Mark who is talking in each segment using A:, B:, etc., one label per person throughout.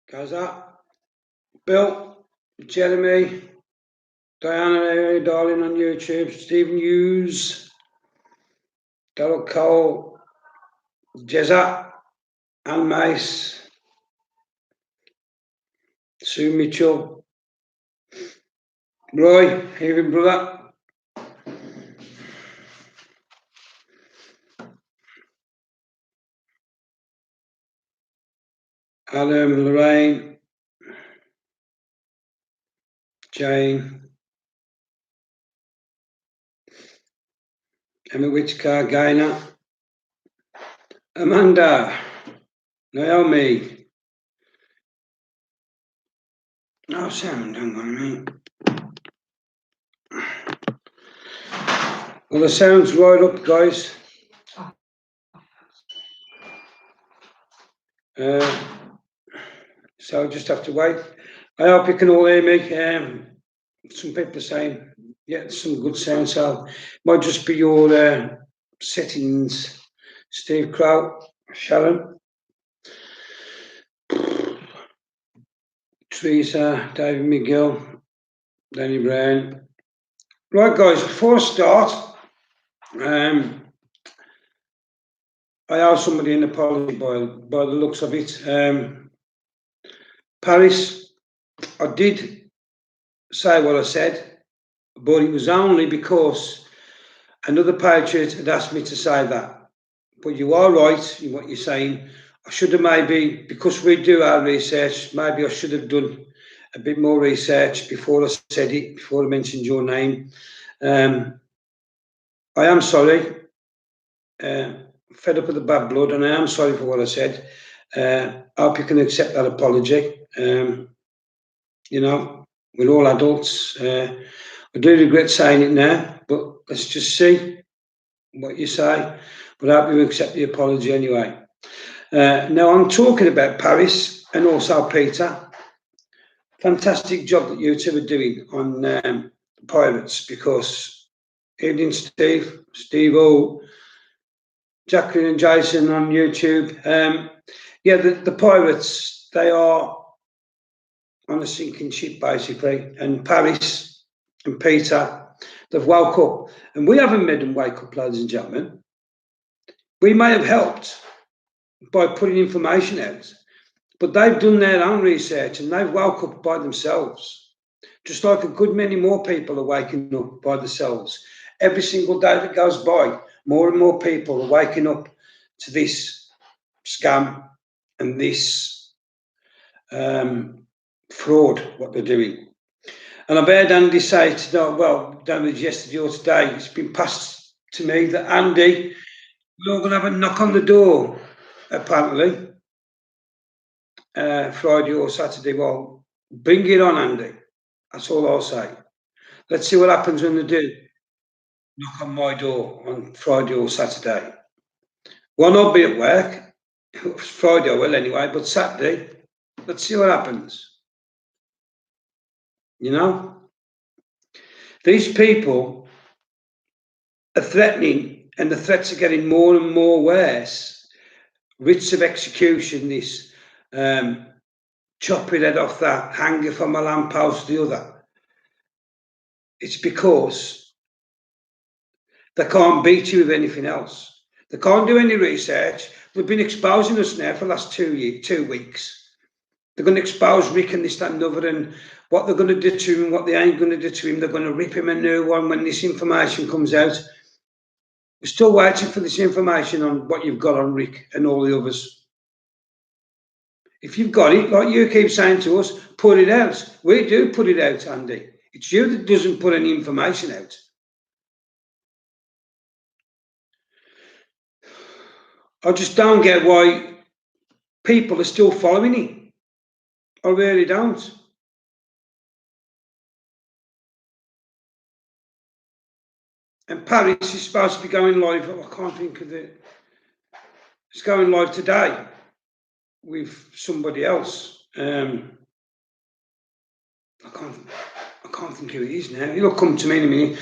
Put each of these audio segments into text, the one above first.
A: Gaza, Bill, Jeremy, Diana, darling on YouTube, Stephen Hughes, Daryl Cole, Jezza, Anne Mace, Sue Mitchell, Roy, evening brother. Adam, Lorraine, Jane, Emma Whitaker, Gainer, Amanda, Naomi. No sound, hang on a minute. Well, the sound's right up, guys. So I'll just have to wait. I hope you can all hear me. Some people are saying, yeah, some good sound, so it might just be your settings. Steve Crow, Sharon, Teresa, David McGill, Danny Brown. Right, guys, before I start, I owe somebody an apology by the looks of it. Paris, I did say what I said, but it was only because another Patriot had asked me to say that. But you are right in what you're saying. I should have maybe, because we do our research, maybe I should have done a bit more research before I said it, before I mentioned your name. I am sorry. Fed up with the bad blood, and I am sorry for what I said. I hope you can accept that apology. You know, we're all adults. I do regret saying it now, but let's just see what you say. But I hope you accept the apology anyway. Now, I'm talking about Paris and also Peter. Fantastic job that you two are doing on Pirates, because evening Steve, O, Jacqueline and Jason on YouTube. Yeah, the Pirates, they are on a sinking ship basically, and Paris and Peter, they've woke up, and we haven't made them wake up, ladies and gentlemen. We may have helped by putting information out, but they've done their own research and they've woke up by themselves, just like a good many more people are waking up by themselves. Every single day that goes by, more and more people are waking up to this scam and this fraud, what they're doing. And I've heard Andy say today, well, damage yesterday or today, it's been passed to me that Andy, we're going to have a knock on the door, apparently, Friday or Saturday. Well, bring it on, Andy. That's all I'll say. Let's see what happens when they do knock on my door on Friday or Saturday. Well, I'll be at work. Friday I will anyway, but Saturday, let's see what happens. You know? These people are threatening, and the threats are getting more and more worse. Writs of execution, this chop your head off that, hang you from a lamppost, the other. It's because they can't beat you with anything else. They can't do any research. They've been exposing us now for the last 2 weeks. They're going to expose Rick and this, that, and the other, and what they're going to do to him and what they ain't going to do to him. They're going to rip him a new one when this information comes out. We're still waiting for this information on what you've got on Rick and all the others. If you've got it, like you keep saying to us, put it out. We do put it out, Andy. It's you that doesn't put any information out. I just don't get why people are still following it. I really don't. And Paris is supposed to be going live. I can't think of it. It's going live today with somebody else. I can't think who it is now. It'll come to me in a minute.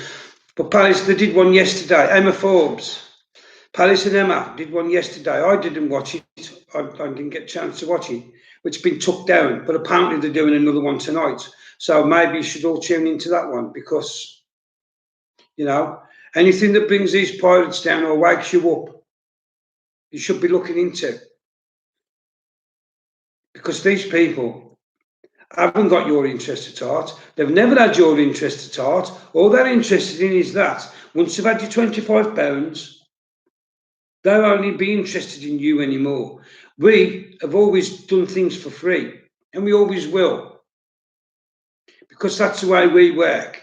A: But Palace, they did one yesterday. Emma Forbes. Palace and Emma did one yesterday. I didn't watch it. I didn't get a chance to watch it. It's been took down, but apparently they're doing another one tonight. So maybe you should all tune into that one because, anything that brings these pirates down or wakes you up, you should be looking into. Because these people haven't got your interest at heart. They've never had your interest at heart. All they're interested in is that once you've had your £25, they'll only be interested in you anymore. We have always done things for free, and we always will, because that's the way we work.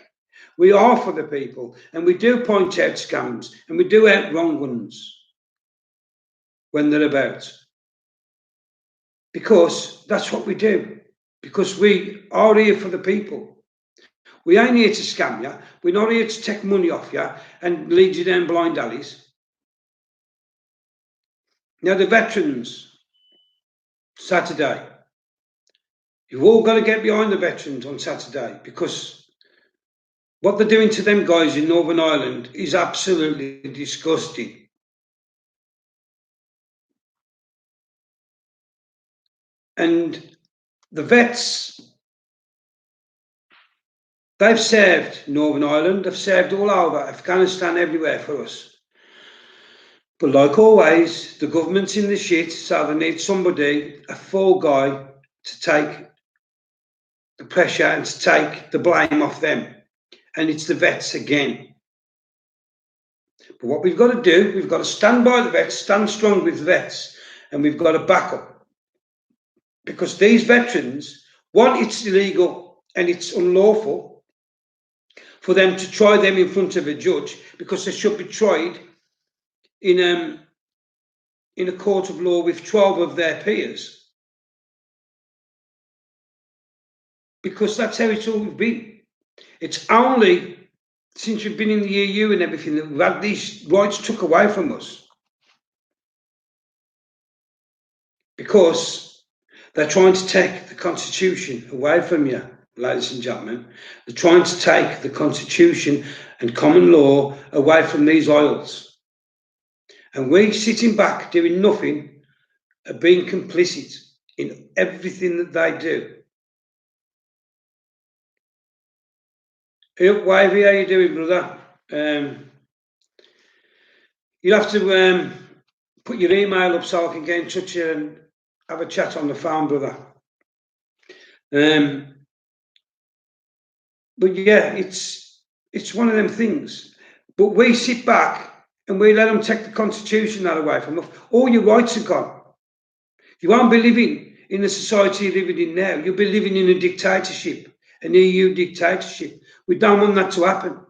A: We are for the people, and we do point out scams, and we do out wrong ones when they're about. Because that's what we do. Because we are here for the people. We ain't here to scam you. We're not here to take money off you and lead you down blind alleys. Now, the veterans, Saturday. You've all got to get behind the veterans on Saturday, because what they're doing to them guys in Northern Ireland is absolutely disgusting. And the vets, they've served Northern Ireland, they've served all over, Afghanistan, everywhere for us. But like always, the government's in the shit, so they need somebody, a fall guy, to take the pressure and to take the blame off them. And it's the vets again. But what we've got to do, we've got to stand by the vets, stand strong with the vets, and we've got to back up. Because these veterans, one, it's illegal and it's unlawful for them to try them in front of a judge, because they should be tried in a court of law with 12 of their peers. Because that's how it's always been. It's only since we've been in the EU and everything that we've had these rights took away from us. Because they're trying to take the Constitution away from you, ladies and gentlemen. They're trying to take the Constitution and common law away from these isles. And we're sitting back doing nothing, being complicit in everything that they do. Hey, Wavy, how you doing, brother? You'll have to put your email up so I can get in touch with you and have a chat on the phone, brother. But yeah, it's one of them things. But we sit back and we let them take the Constitution that away from us. All your rights are gone. You won't be living in the society you're living in now. You'll be living in a dictatorship, an EU dictatorship. We don't want that to happen.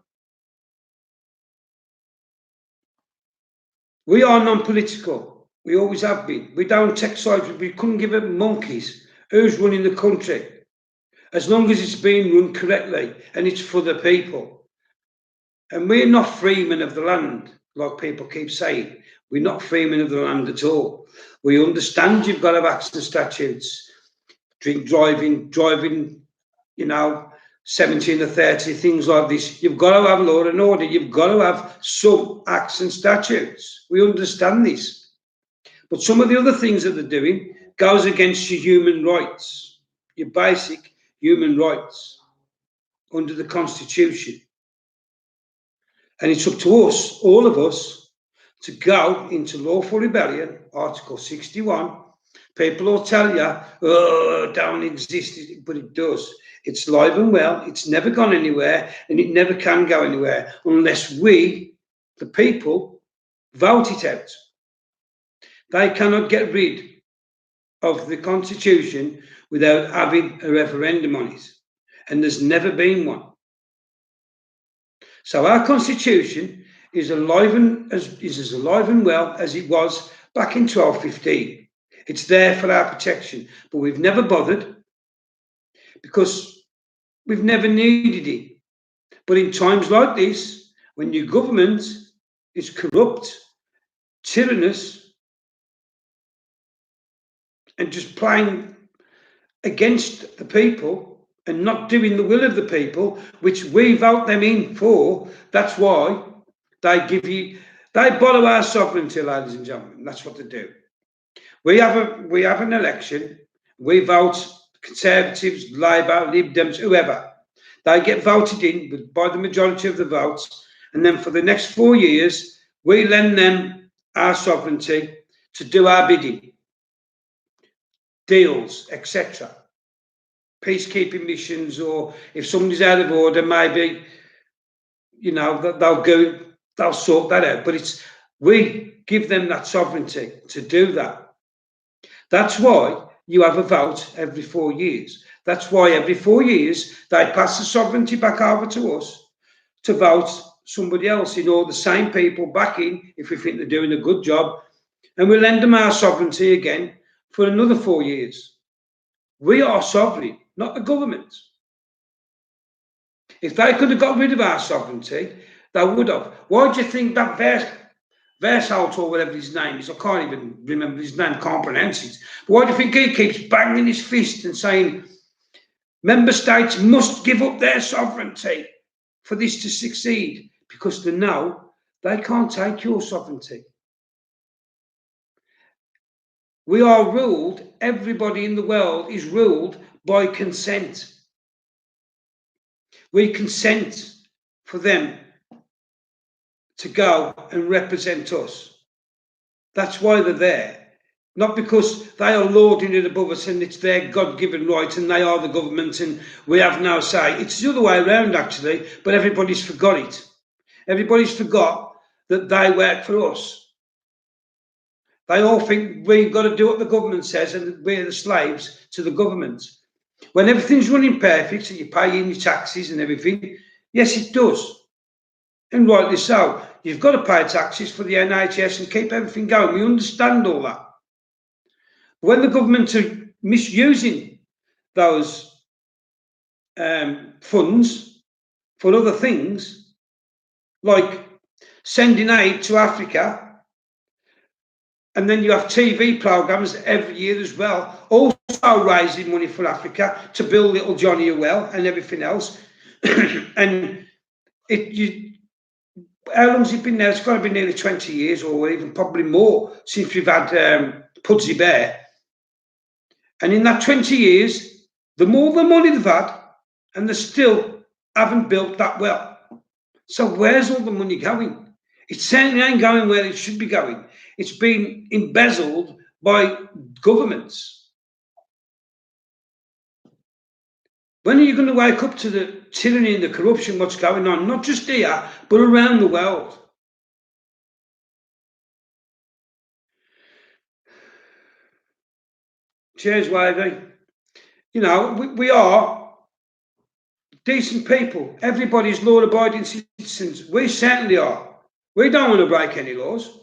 A: We are non-political. We always have been. We don't take sides. We couldn't give a monkeys who's running the country, as long as it's being run correctly and it's for the people. And we're not freemen of the land, like people keep saying. We're not freemen of the land at all. We understand you've got to have acts and statutes, driving, 17 or 30, things like this. You've got to have law and order. You've got to have some acts and statutes. We understand this. But some of the other things that they're doing goes against your human rights, your basic human rights under the Constitution. And it's up to us, all of us, to go into lawful rebellion, Article 61. People will tell you, oh, it don't exist, but it does. It's live and well. It's never gone anywhere, and it never can go anywhere unless we, the people, vote it out. They cannot get rid of the Constitution without having a referendum on it. And there's never been one. So our Constitution is as alive and well as it was back in 1215. It's there for our protection, but we've never bothered because we've never needed it. But in times like this, when your government is corrupt, tyrannous, and just playing against the people, and not doing the will of the people, which we vote them in for. That's why they borrow our sovereignty, ladies and gentlemen. That's what they do. We have an election. We vote Conservatives, Labour, Lib Dems, whoever. They get voted in by the majority of the votes, and then for the next 4 years, we lend them our sovereignty to do our bidding, deals, etc. Peacekeeping missions, or if somebody's out of order, maybe, you know, they'll sort that out. But we give them that sovereignty to do that. That's why you have a vote every 4 years. That's why every 4 years they pass the sovereignty back over to us to vote somebody else in, or the same people back in if we think they're doing a good job, and we lend them our sovereignty again for another 4 years. We are sovereign, not the government. If they could have got rid of our sovereignty, they would have. Why do you think that Versalt, or whatever his name is, I can't even remember his name, can't pronounce it. But why do you think he keeps banging his fist and saying member states must give up their sovereignty for this to succeed? Because they know they can't take your sovereignty. We are ruled, everybody in the world is ruled by consent. We consent for them to go and represent us. That's why they're there. Not because they are lording it above us and it's their God-given right and they are the government and we have no say. It's the other way around, actually, but everybody's forgot it. Everybody's forgot that they work for us. They all think we've got to do what the government says and we're the slaves to the government. When everything's running perfect, so you're paying your taxes and everything, yes, it does. And rightly so. You've got to pay taxes for the NHS and keep everything going. We understand all that. When the government are misusing those funds for other things, like sending aid to Africa, and then you have TV programs every year as well, also raising money for Africa to build little Johnny a well and everything else. And how long's it been now? It's got to be nearly 20 years or even probably more since we've had Pudsey Bear. And in that 20 years, the more the money they've had, and they still haven't built that well. So where's all the money going? It certainly ain't going where it should be going. It's been embezzled by governments. When are you going to wake up to the tyranny and the corruption, what's going on, not just here, but around the world? Cheers, Wavy. You know, we are decent people. Everybody's law-abiding citizens. We certainly are. We don't want to break any laws.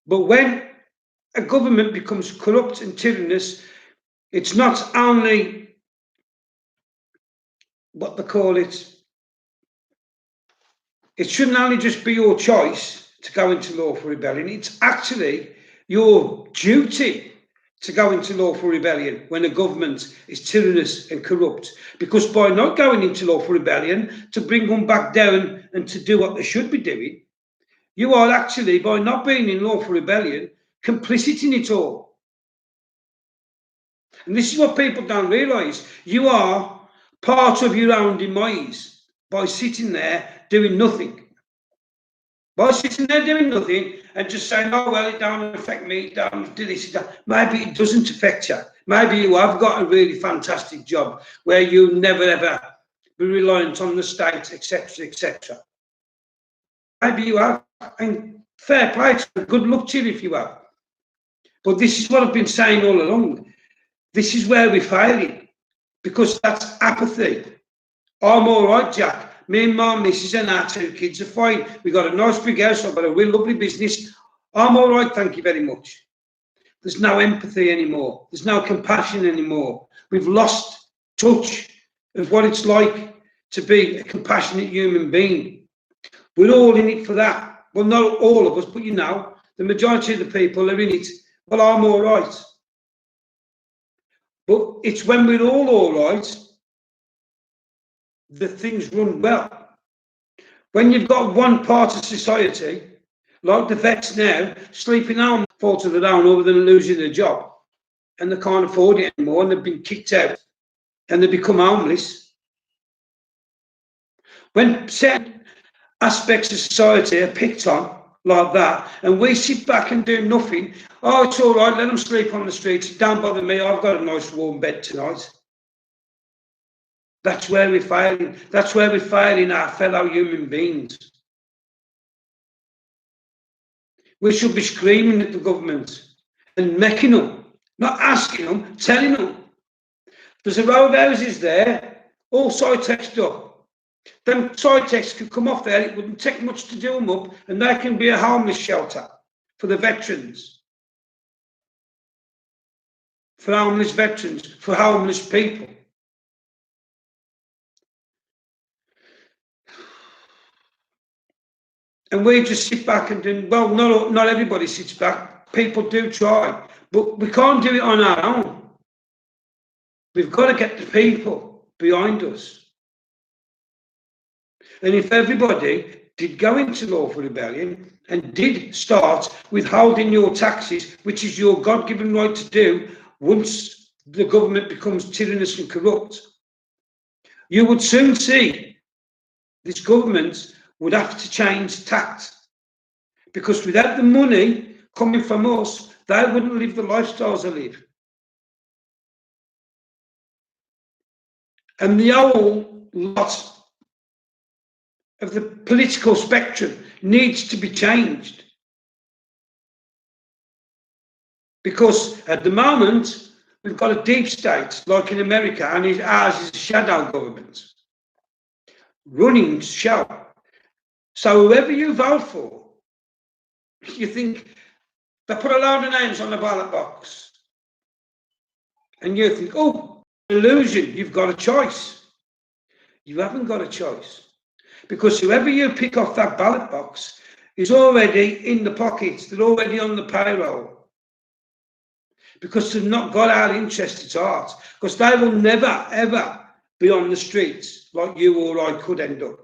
A: But when a government becomes corrupt and tyrannous, it's not only what they call it. It shouldn't only just be your choice to go into lawful rebellion. It's actually your duty to go into lawful rebellion when a government is tyrannous and corrupt. Because by not going into lawful rebellion to bring them back down and to do what they should be doing, you are actually, by not being in lawful rebellion, complicit in it all. And this is what people don't realise. You are part of your own demise by sitting there doing nothing. By sitting there doing nothing and just saying, oh, well, it don't affect me, it don't do this. Maybe it doesn't affect you. Maybe you have got a really fantastic job where you never, ever be reliant on the state, etc., etc. Maybe you have, and fair play to you, good luck to you if you have. But this is what I've been saying all along. This is where we're failing, because that's apathy. I'm all right, Jack. Me and my missus and our 2 kids are fine. We've got a nice big house. I've got a real lovely business. I'm all right, thank you very much. There's no empathy anymore. There's no compassion anymore. We've lost touch of what it's like to be a compassionate human being. We're all in it for that. Well, not all of us, but you know, the majority of the people are in it. Well, I'm all right. But it's when we're all right that things run well. When you've got one part of society, like the vets now, sleeping home, fall to the down over them losing their job, and they can't afford it anymore, and they've been kicked out, and they become homeless. When certain aspects of society are picked on like that, and we sit back and do nothing, oh, it's all right, let them sleep on the streets, don't bother me, I've got a nice warm bed tonight. That's where we're failing. That's where we're failing our fellow human beings. We should be screaming at the government and making them, not asking them, telling them. There's a row of houses there, all side-texted up. Them side-texts could come off there, it wouldn't take much to do them up, and they can be a homeless shelter for the veterans. For homeless veterans, for homeless people. And we just sit back and do, well, not everybody sits back. People do try, but we can't do it on our own. We've got to get the people behind us. And if everybody did go into lawful rebellion and did start withholding your taxes, which is your God-given right to do once the government becomes tyrannous and corrupt, you would soon see this government would have to change tact. Because without the money coming from us, they wouldn't live the lifestyles they live. And the whole lot of the political spectrum needs to be changed. Because at the moment, we've got a deep state, like in America, and ours is a shadow government, running show. So whoever you vote for, you think, they put a load of names on the ballot box. And you think, oh, illusion, you've got a choice. You haven't got a choice. Because whoever you pick off that ballot box is already in the pockets, they're already on the payroll. Because they've not got our interest at heart. Because they will never, ever be on the streets like you or I could end up.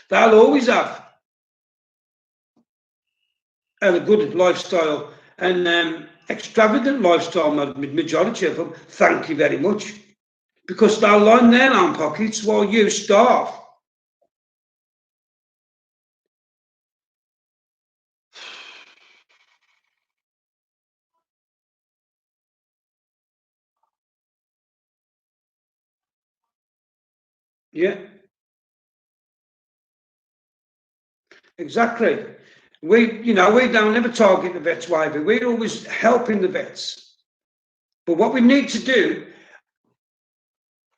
A: They'll always have a good lifestyle and extravagant lifestyle, majority of them, thank you very much. Because they'll line their own pockets while you starve. Yeah. Exactly. We don't ever target the vets, either. We're always helping the vets. But what we need to do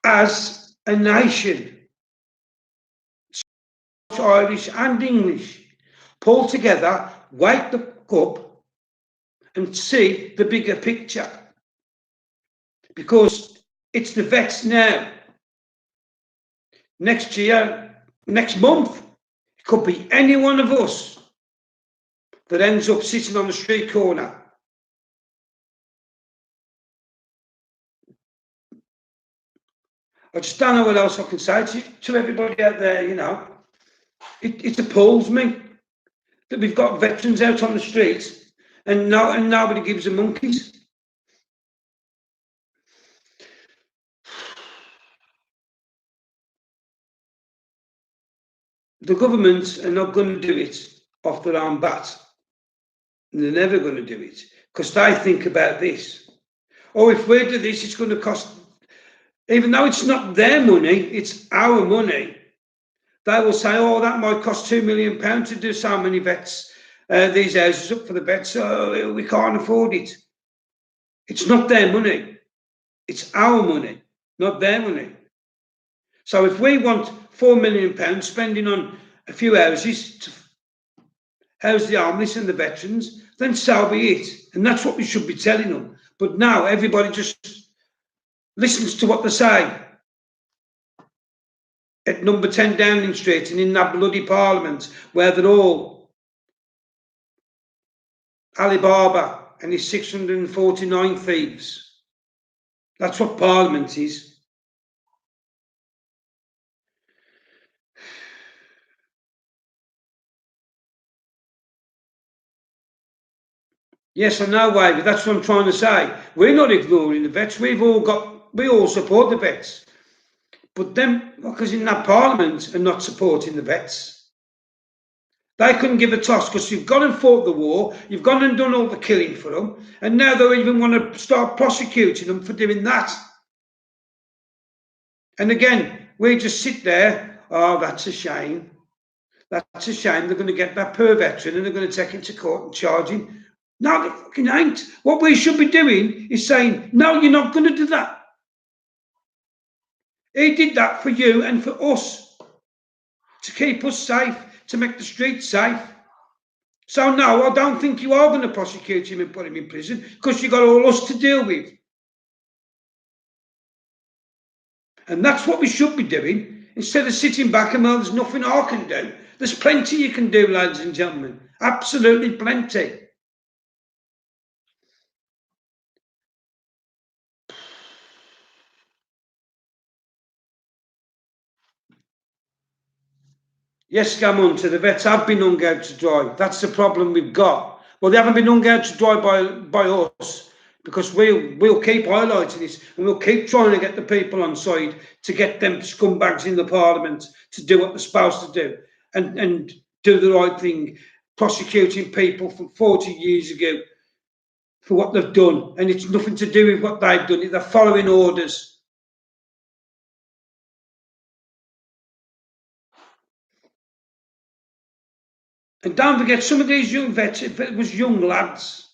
A: as a nation, Irish and English, pull together, wake up and see the bigger picture. Because it's the vets now. Next year, next month, it could be any one of us that ends up sitting on the street corner. I just don't know what else I can say to everybody out there, It appalls me that we've got veterans out on the streets and nobody gives a monkeys. The governments are not going to do it off their own bat. They're never going to do it because they think about this. Oh, if we do this, it's going to cost, even though it's not their money, it's our money. They will say, oh, that might cost £2 million to do so many vets, these houses up for the vets, so we can't afford it. It's not their money. It's our money, not their money. So if we want £4 million spending on a few houses to house the homeless and the veterans, then so be it. And that's what we should be telling them. But now everybody just listens to what they say at number 10 Downing Street and in that bloody parliament where they're all Alibaba and his 649 thieves. That's what Parliament is. Yes, I know, Wavy. That's what I'm trying to say. We're not ignoring the vets. We all support the vets. But them, because in that Parliament, are not supporting the vets. They couldn't give a toss because you've gone and fought the war, you've gone and done all the killing for them, and now they even want to start prosecuting them for doing that. And again, we just sit there, oh, that's a shame. That's a shame. They're going to get that poor veteran and they're going to take him to court and charge him. No, they fucking ain't. What we should be doing is saying, no, you're not going to do that. He did that for you and for us, to keep us safe, to make the streets safe. So no, I don't think you are going to prosecute him and put him in prison because you've got all us to deal with. And that's what we should be doing, instead of sitting back and, well, there's nothing I can do. There's plenty you can do, ladies and gentlemen. Absolutely plenty. Yes, Gamunter, the vets have been hung out to dry. That's the problem we've got. Well, they haven't been hung out to dry by us, because we'll keep highlighting this and we'll keep trying to get the people on side to get them scumbags in the Parliament to do what they're supposed to do and do the right thing, prosecuting people from 40 years ago for what they've done. And it's nothing to do with what they've done. They're following orders. And don't forget, some of these young vets, if it was young lads,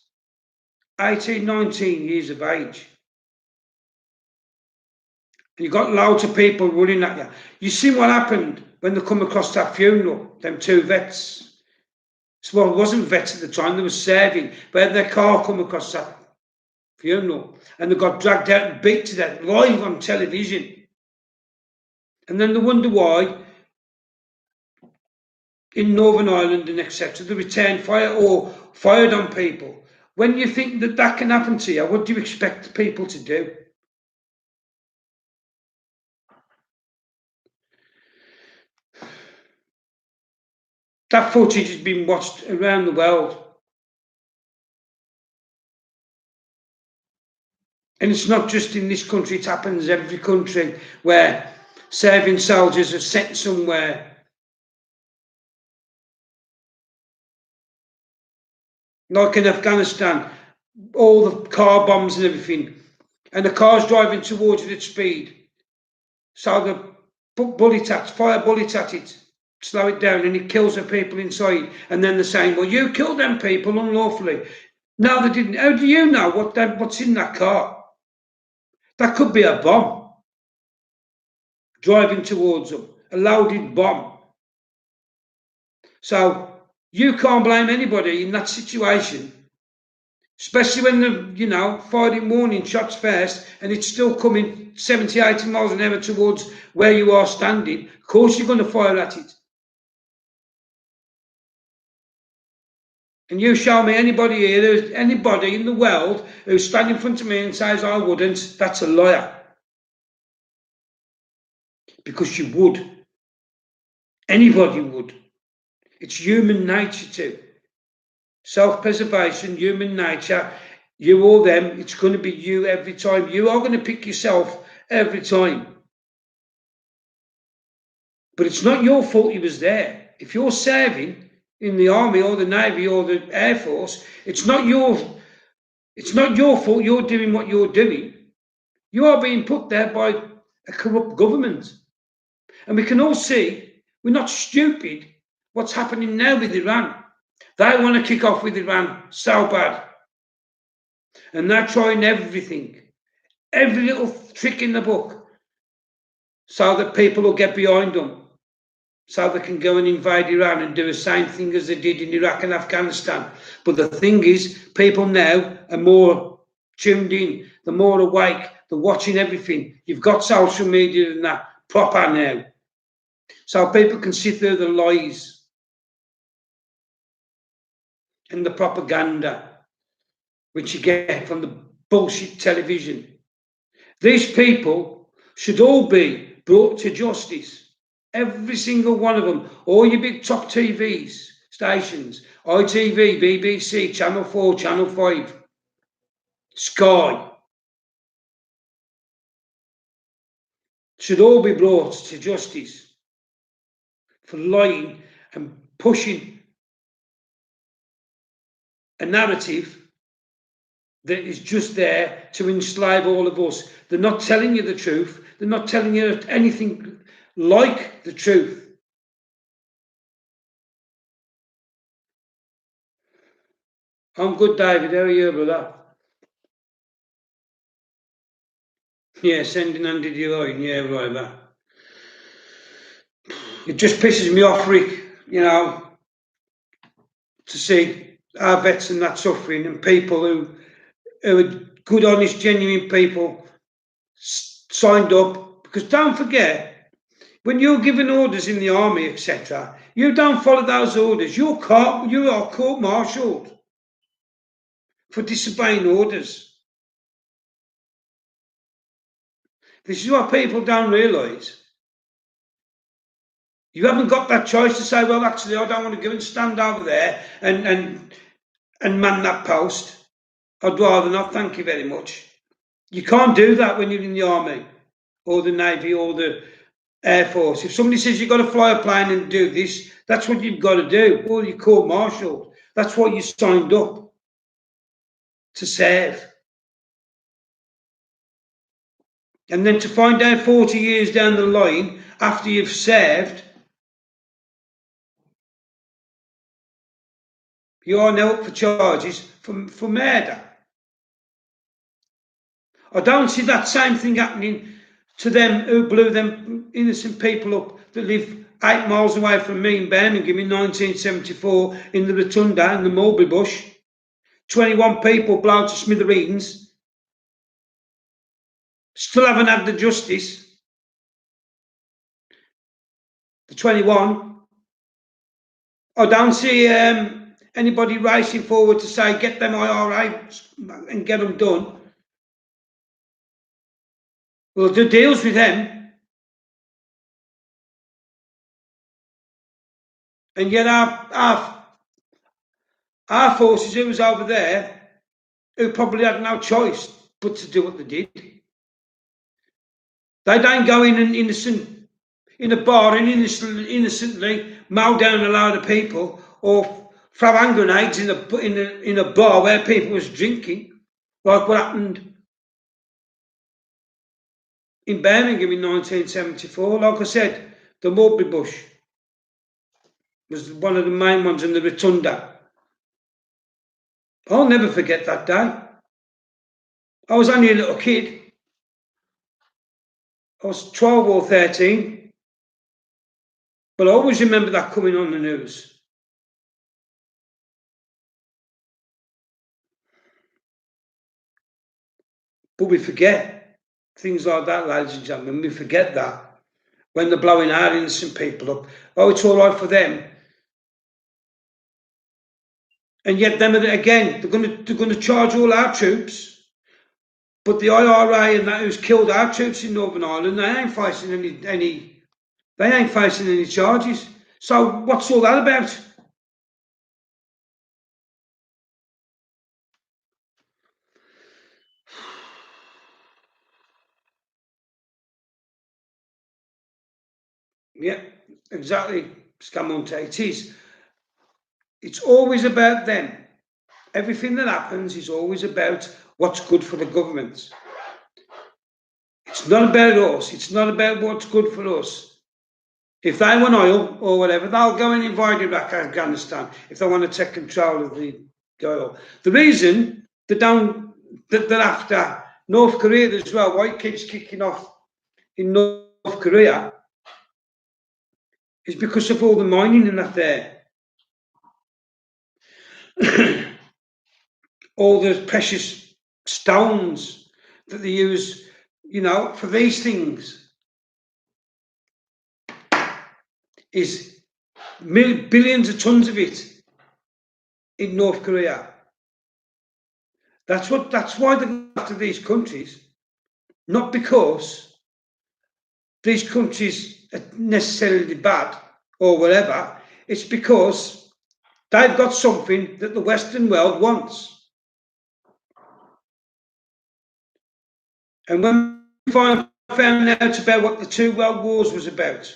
A: 18, 19 years of age, and you got loads of people running at you. You see what happened when they come across that funeral, them two vets. Well, it wasn't vets at the time, they were serving, but their car come across that funeral and they got dragged out and beat to death live on television. And then they wonder why in Northern Ireland and etc. they return fire or fired on people. When you think that that can happen to you, what do you expect people to do? That footage has been watched around the world. And it's not just in this country, it happens every country where serving soldiers are sent somewhere. Like in Afghanistan, all the car bombs and everything, and the car's driving towards it at speed. So they put fire bullets at it, slow it down, and it kills the people inside. And then they're saying, well, you killed them people unlawfully. No, they didn't. How do you know what's in that car? That could be a bomb driving towards them, a loaded bomb. So you can't blame anybody in that situation, especially when they're, firing warning shots first and it's still coming 70, 80 miles an hour towards where you are standing. Of course you're going to fire at it. And you show me anybody here, anybody in the world who's standing in front of me and says, I wouldn't, that's a liar. Because you would. Anybody would. It's human nature too. Self-preservation, human nature, you or them, it's going to be you every time. You are going to pick yourself every time. But it's not your fault you was there. If you're serving in the army or the navy or the air force, it's not your fault you're doing what you're doing. You are being put there by a corrupt government. And we can all see, we're not stupid, what's happening now with Iran. They want to kick off with Iran so bad. And they're trying everything, every little trick in the book, so that people will get behind them, so they can go and invade Iran and do the same thing as they did in Iraq and Afghanistan. But the thing is, people now are more tuned in, they're more awake, they're watching everything. You've got social media and that proper now. So people can see through the lies and the propaganda which you get from the bullshit television. These people should all be brought to justice. Every single one of them. All your big top TVs, stations, ITV, BBC, Channel 4, Channel 5, Sky, should all be brought to justice for lying and pushing a narrative that is just there to enslave all of us. They're not telling you the truth. They're not telling you anything like the truth. I'm good, David. How are you, brother? Yeah, sending Andy Deloitte. Yeah, right, that. It just pisses me off, Rick, you know, to see our vets and that suffering, and people who are good, honest, genuine people signed up. Because don't forget, when you're giving orders in the army, etc., you don't follow those orders. You are court-martialed for disobeying orders. This is what people don't realise. You haven't got that choice to say, well, actually, I don't want to go and stand over there and man that post. I'd rather not, thank you very much. You can't do that when you're in the army or the Navy or the Air Force. If somebody says you've got to fly a plane and do this, that's what you've got to do. Or you're court-martialed. That's what you signed up to serve. And then to find out 40 years down the line, after you've served, you are now up for charges for murder. I don't see that same thing happening to them who blew them innocent people up that live 8 miles away from me in Birmingham in 1974 in the Rotunda and the mulberry bush. 21 people blown to smithereens. Still haven't had the justice. The 21. I don't see anybody racing forward to say get them IRA and get them done. We'll do deals with them. And yet our forces who was over there, who probably had no choice but to do what they did. They don't go in a bar and innocently mow down a load of people or throw hand grenades in a bar where people was drinking, like what happened in Birmingham in 1974. Like I said, the mulberry bush was one of the main ones in the Rotunda. I'll never forget that day. I was only a little kid. I was 12 or 13. But I always remember that coming on the news. But we forget things like that, ladies and gentlemen. We forget that when they're blowing our innocent people up. Oh, it's all right for them. And yet, them again, they're going to charge all our troops. But the IRA and that who's killed our troops in Northern Ireland, they ain't facing any charges. So what's all that about? Yeah, exactly, Scamonte. It is. It's always about them. Everything that happens is always about what's good for the government. It's not about us. It's not about what's good for us. If they want oil or whatever, they'll go and invade Iraq, Afghanistan, if they want to take control of the oil. The reason they're after North Korea as well, why it keeps kicking off in North Korea, is because of all the mining and that there. All the precious stones that they use, for these things, is billions of tons of it in North Korea. That's why they're after these countries. not because these countries are necessarily bad or whatever. It's because they've got something that the Western world wants. And when we found out about what the two world wars was about,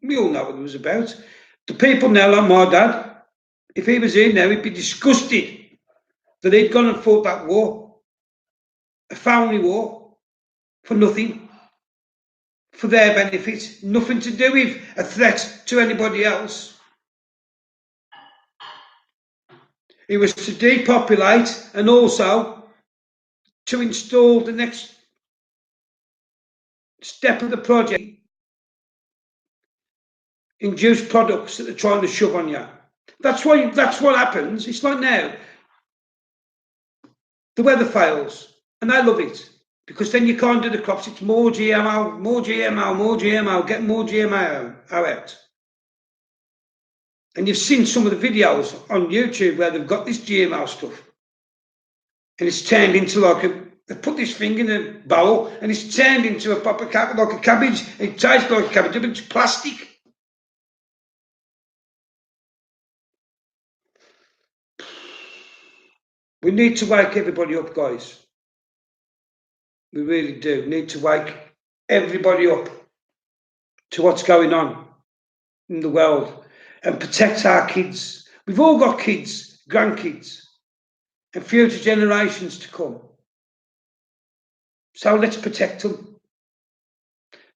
A: we all know what it was about. The people now, like my dad, if he was here now, he'd be disgusted that he'd gone and fought that war, a family war, for nothing, for their benefit, nothing to do with a threat to anybody else. It was to depopulate and also to install the next step of the project, induced products that they're trying to shove on you. That's what happens. It's like now, the weather fails, and I love it, because then you can't do the crops. It's more GMO, more GMO, more GMO, get more GMO out. And you've seen some of the videos on YouTube where they've got this GMO stuff, and it's turned into like they put this thing in a bowl, and it's turned into a proper like a cabbage. It tastes like a cabbage, but it's plastic. We need to wake everybody up, guys. We really do need to wake everybody up to what's going on in the world and protect our kids. We've all got kids, grandkids, and future generations to come. So let's protect them.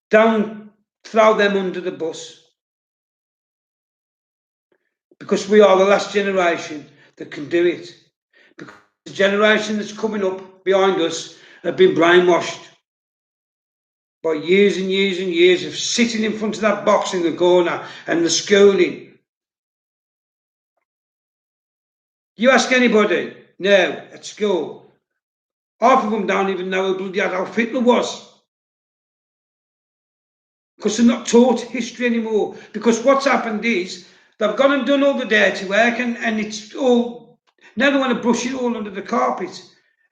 A: Don't throw them under the bus, because we are the last generation that can do it. Because the generation that's coming up behind us have been brainwashed by years and years and years of sitting in front of that box in the corner and the schooling. You ask anybody now at school, half of them don't even know who bloody Adolf Hitler was, because they're not taught history anymore. Because what's happened is they've gone and done all the dirty work, and it's all, now they want to brush it all under the carpet.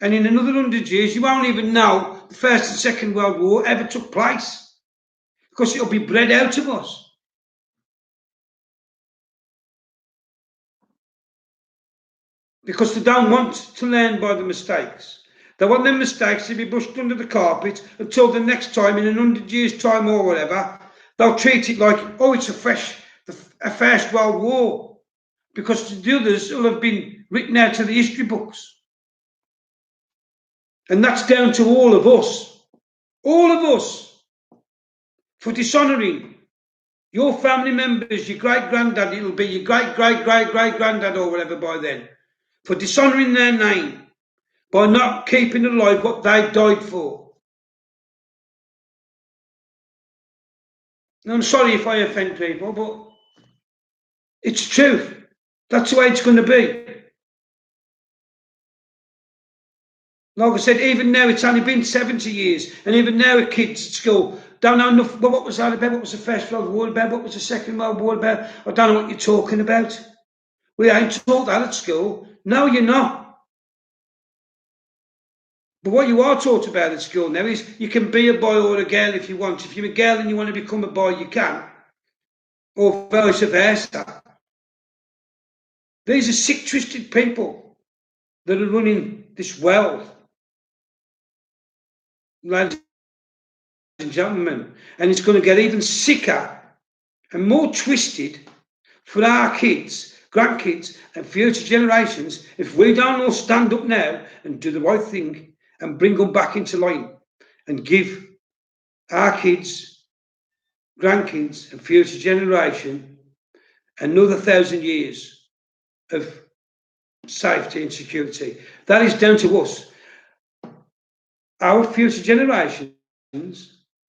A: And in another 100 years, you won't even know the First and Second World War ever took place, because it'll be bred out of us. Because they don't want to learn by the mistakes. They want their mistakes to be brushed under the carpet until the next time, in 100 years' time or whatever, they'll treat it like, oh, it's a First World War, because the others will have been written out of the history books. And that's down to all of us, for dishonouring your family members, your great-granddad, it'll be your great-great-great-great-granddad or whatever by then, for dishonouring their name, by not keeping alive what they died for. And I'm sorry if I offend people, but it's truth. That's the way it's going to be. Like I said, even now it's only been 70 years, and even now kids at school don't know enough. Well, what was that about? What was the First World War about? What was the Second World War about? I don't know what you're talking about. We ain't taught that at school. No, you're not. But what you are taught about at school now is you can be a boy or a girl if you want. If you're a girl and you want to become a boy, you can. Or vice versa. These are sick, twisted people that are running this world, ladies and gentlemen. And it's going to get even sicker and more twisted for our kids, grandkids, and future generations if we don't all stand up now and do the right thing and bring them back into line and give our kids, grandkids, and future generation another 1,000 years of safety and security. That is down to us. Our future generations,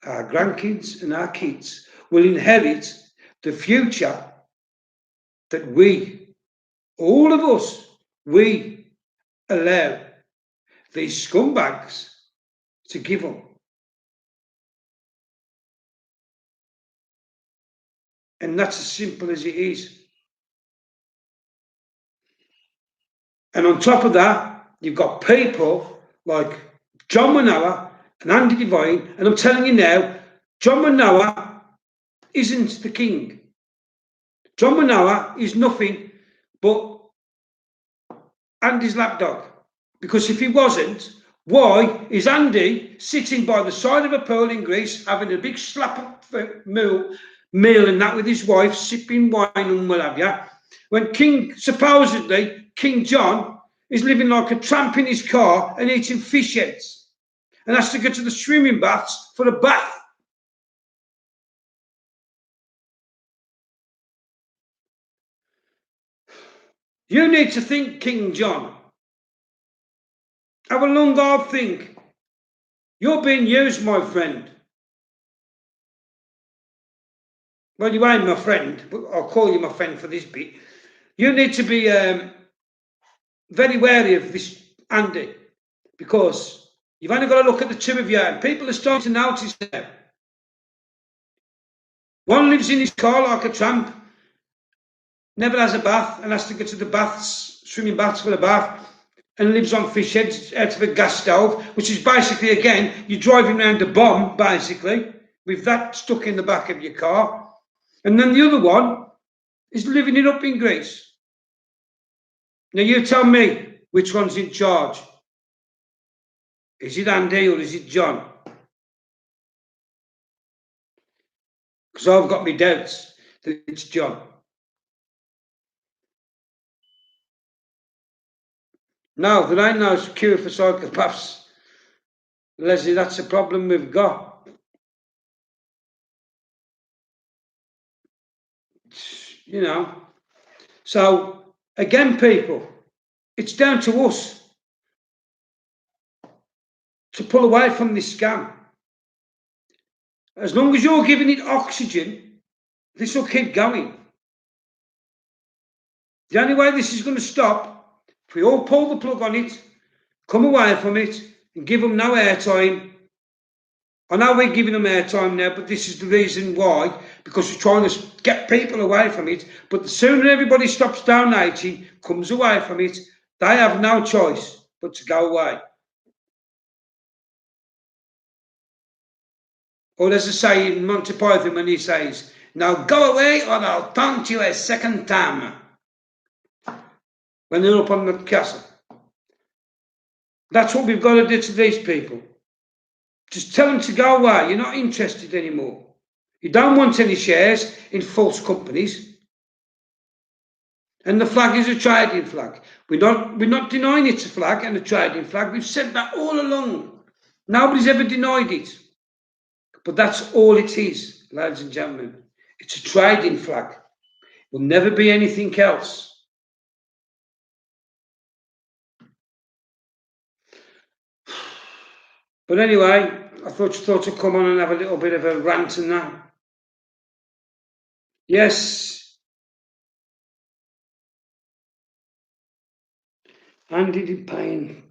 A: our grandkids and our kids, will inherit the future that we, all of us, we allow these scumbags to give them. And that's as simple as it is. And on top of that, you've got people like John Manoa and Andy Devine, and I'm telling you now, John Manoa isn't the king. John Manoa is nothing but Andy's lapdog. Because if he wasn't, why is Andy sitting by the side of a pool in Greece having a big slap of meal and that with his wife, sipping wine and what have you, when supposedly King John is living like a tramp in his car and eating fish heads and has to go to the swimming baths for a bath? You need to think, King John. Have a long hard think. You're being used, my friend. Well, you ain't my friend, but I'll call you my friend for this bit. You need to be very wary of this Andy, because you've only got to look at the two of you, and people are starting to notice now. One lives in his car like a tramp, never has a bath, and has to go to the baths, swimming baths for a bath, and lives on fish heads out of a gas stove, which is basically, again, you're driving around a bomb, basically, with that stuck in the back of your car. And then the other one is living it up in Greece. Now you tell me which one's in charge. Is it Andy or is it John? Because I've got my doubts that it's John. No, there ain't no cure for psychopaths, Leslie. That's a problem we've got. You know. So again, people, it's down to us to pull away from this scam. As long as you're giving it oxygen, this will keep going. The only way this is going to stop, if we all pull the plug on it, come away from it, and give them no airtime. I know we're giving them airtime now, but this is the reason why, because we're trying to get people away from it. But the sooner everybody stops donating, comes away from it, they have no choice but to go away. Or there's a saying in Monty Python when he says, "Now go away or I'll taunt you a second time." When they're up on the castle. That's what we've got to do to these people. Just tell them to go away. You're not interested anymore. You don't want any shares in false companies. And the flag is a trading flag. We're not denying it's a flag and a trading flag. We've said that all along. Nobody's ever denied it. But that's all it is, ladies and gentlemen. It's a trading flag. It will never be anything else. But anyway, I thought I'd come on and have a little bit of a rant and that. Yes. Andy did paying.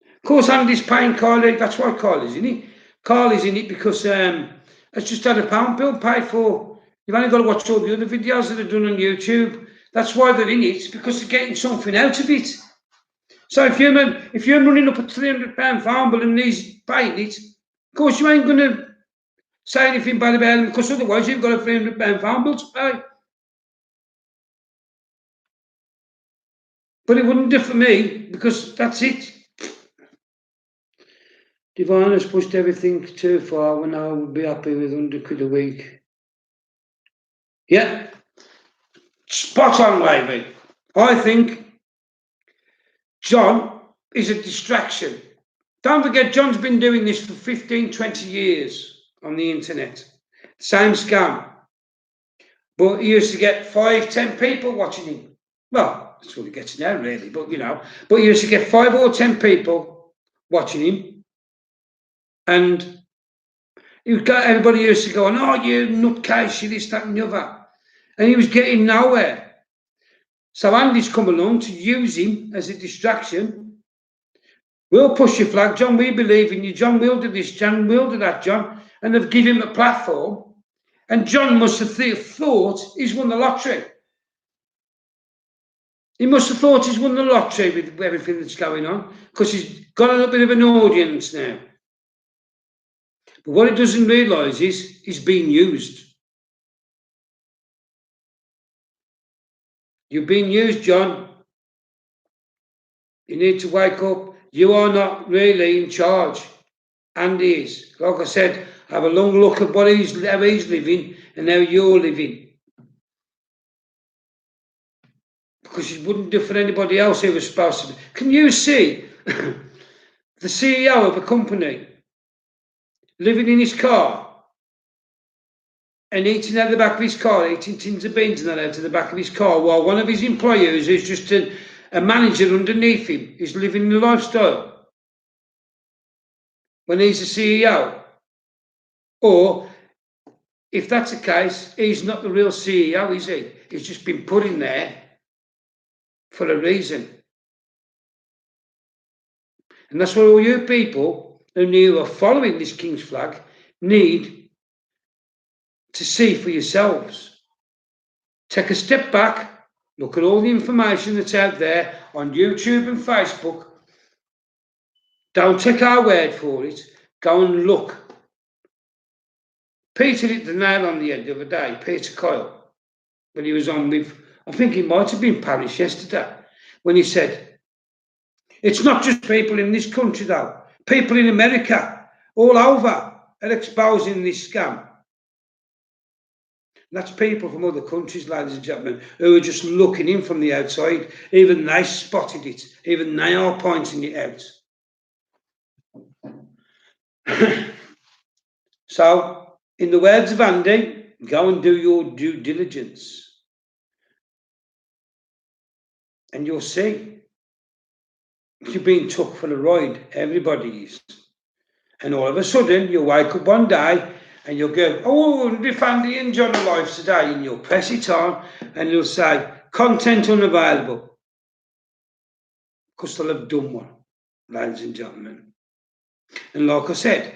A: Of course, Andy's paying Carly. That's why Carly's in it. Carly's in it because it's just had a pound bill paid for. You've only got to watch all the other videos that are done on YouTube. That's why they're in it, because they're getting something out of it. So if you're running up a £300 phone bill and he's paying it, of course you ain't going to say anything bad about him, because otherwise you've got a £300 phone bill to pay. But it wouldn't do for me, because that's it. Devine has pushed everything too far when I would be happy with 100 quid a week. Yeah. Spot on, Levy. I think John is a distraction. Don't forget, John's been doing this for 15, 20 years on the internet. Same scam. But he used to get 5, 10 people watching him. Well, that's what he gets now, really, but you know. But he used to get 5 or 10 people watching him. And everybody used to go on, "Oh, you nutcase, you this, that, and the other." And he was getting nowhere. So Andy's come along to use him as a distraction. We'll push your flag, John. We believe in you, John. We'll do this, John. We'll do that, John. And they've given him a platform. And John must have thought he's won the lottery. He must have thought he's won the lottery with everything that's going on, because he's got a little bit of an audience now. But what he doesn't realise is he's being used. You're being used, John. You need to wake up. You are not really in charge. Andy is. Like I said, have a long look at how he's living and how you're living. Because you wouldn't do for anybody else who was supposed to be. Can you see the CEO of a company living in his car and eating out the back of his car, eating tins of beans and that out of the back of his car, while one of his employees, who's just a manager underneath him, is living the lifestyle when he's a CEO? Or if that's the case, he's not the real CEO, is he? He's just been put in there for a reason. And that's what all you people who are following this King's flag need to see for yourselves. Take a step back, look at all the information that's out there on YouTube and Facebook. Don't take our word for it. Go and look. Peter hit the nail on the head the other day, Peter Kyle, when he was on with, I think it might have been Paris yesterday, when he said, it's not just people in this country though, people in America, all over, are exposing this scam. And that's people from other countries, ladies and gentlemen, who are just looking in from the outside. Even they spotted it. Even they are pointing it out. So, in the words of Andy, go and do your due diligence. And you'll see. You're being took for a ride. Everybody is. And all of a sudden, you'll wake up one day and you'll go, oh, if Andy and John are live today, and you'll press it on and you'll say, content unavailable. Because they'll have done one, ladies and gentlemen. And like I said,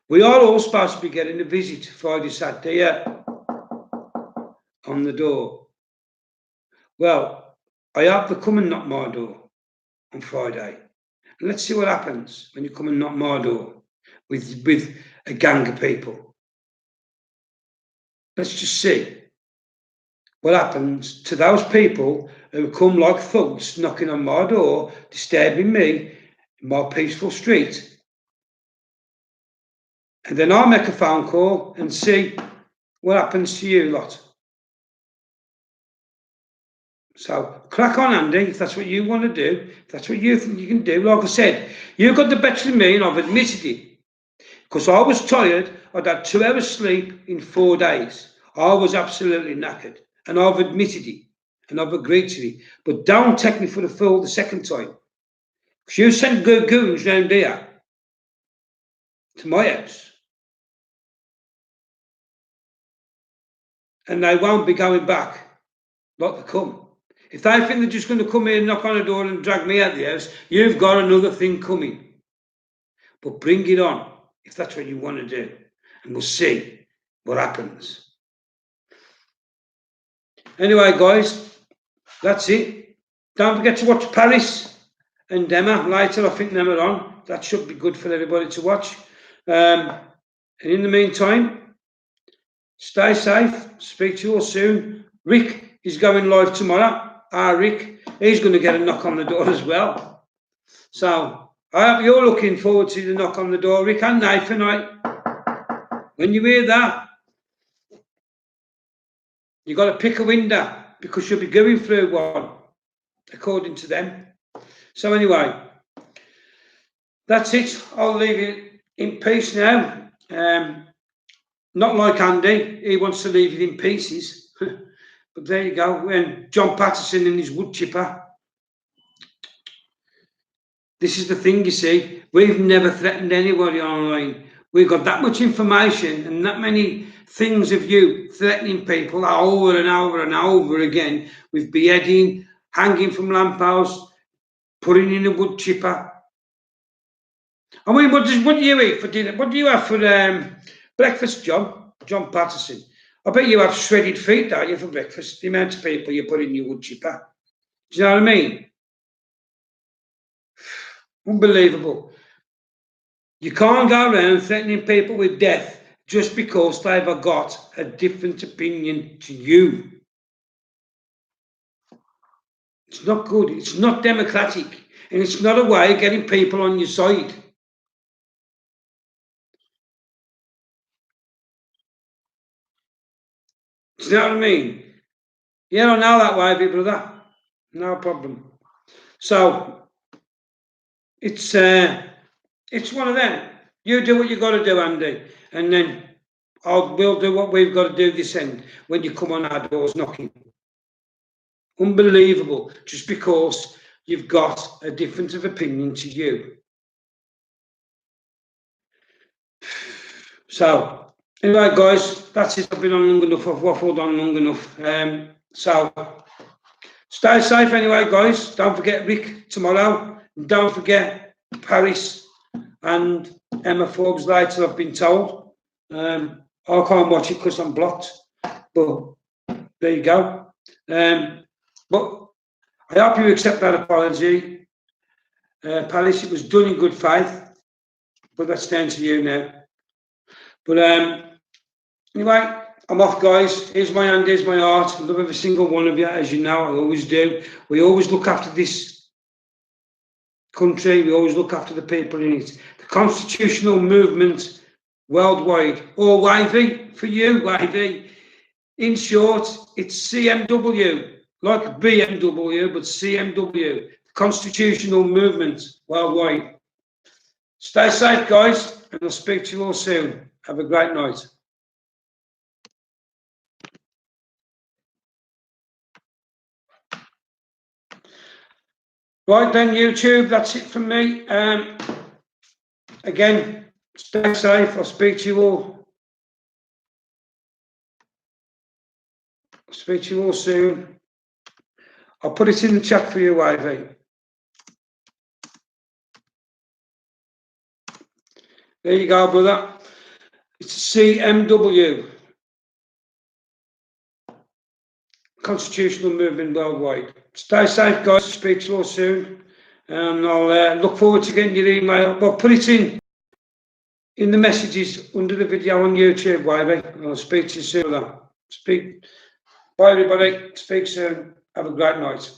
A: we are all supposed to be getting a visit Friday, Saturday on the door. Well, I hope they come and knock my door on Friday. And let's see what happens when you come and knock my door with a gang of people. Let's just see what happens to those people who come like thugs knocking on my door, disturbing me in my peaceful street. And then I'll make a phone call and see what happens to you lot. So crack on, Andy, if that's what you want to do, if that's what you think you can do. Like I said, you got the better than me and I've admitted it. Because I was tired, I'd had 2 hours sleep in 4 days. I was absolutely knackered. And I've admitted it. And I've agreed to it. But don't take me for the fool the second time. Because you sent goons round here to my house. And they won't be going back like they come. If they think they're just going to come in, knock on the door and drag me out of the house, you've got another thing coming. But bring it on, if that's what you want to do. And we'll see what happens. Anyway, guys, that's it. Don't forget to watch Paris and Emma later. I think them are on. That should be good for everybody to watch. And in the meantime, stay safe. Speak to you all soon. Rick is going live tomorrow. Rick, he's going to get a knock on the door as well. So I hope you're looking forward to the knock on the door, Rick and Nathan. When you hear that, you got to pick a window because you'll be going through one, according to them. So anyway, that's it. I'll leave you in peace now. Not like Andy, he wants to leave it in pieces. But there you go. And John Patterson and his wood chipper. This is the thing, you see. We've never threatened anybody online. We've got that much information and that many things of you threatening people over and over and over again with beheading, hanging from lampposts, putting in a wood chipper. I mean, what do you eat for dinner? What do you have for breakfast, John Patterson? I bet you have shredded feet, don't you, for breakfast? The amount of people you put in your wood chipper. Do you know what I mean? Unbelievable. You can't go around threatening people with death just because they've got a different opinion to you. It's not good. It's not democratic. And it's not a way of getting people on your side. Do you know what I mean? Yeah, I know that way, big brother. No problem. So it's one of them. You do what you got to do, Andy, and then we'll do what we've got to do this end when you come on our doors knocking. Unbelievable, just because you've got a difference of opinion to you. So, anyway, guys, that's it. I've been on long enough. I've waffled on long enough. So, stay safe anyway, guys. Don't forget Rick tomorrow. Don't forget Paris and Emma Forbes later, I've been told. I can't watch it because I'm blocked. But there you go. But I hope you accept that apology. Paris, it was done in good faith. But that's down to you now. But anyway, I'm off, guys. Here's my hand, here's my heart. I love every single one of you, as you know, I always do. We always look after this country. We always look after the people in it. The constitutional movement worldwide, or WAVI for you, WAVI. In short, it's CMW, like BMW, but CMW, the constitutional movement worldwide. Stay safe, guys, and I'll speak to you all soon. Have a great night. Right then, YouTube, that's it from me. Again, stay safe. I'll speak to you all. I'll speak to you all soon. I'll put it in the chat for you, Ivy. There you go, brother. It's CMW. Constitutional Movement Worldwide. Stay safe, guys. Speak to you all soon. And I'll look forward to getting your email. Well, put it in the messages under the video on YouTube, Ivy. I'll speak to you soon. Bye, everybody. Speak soon. Have a great night.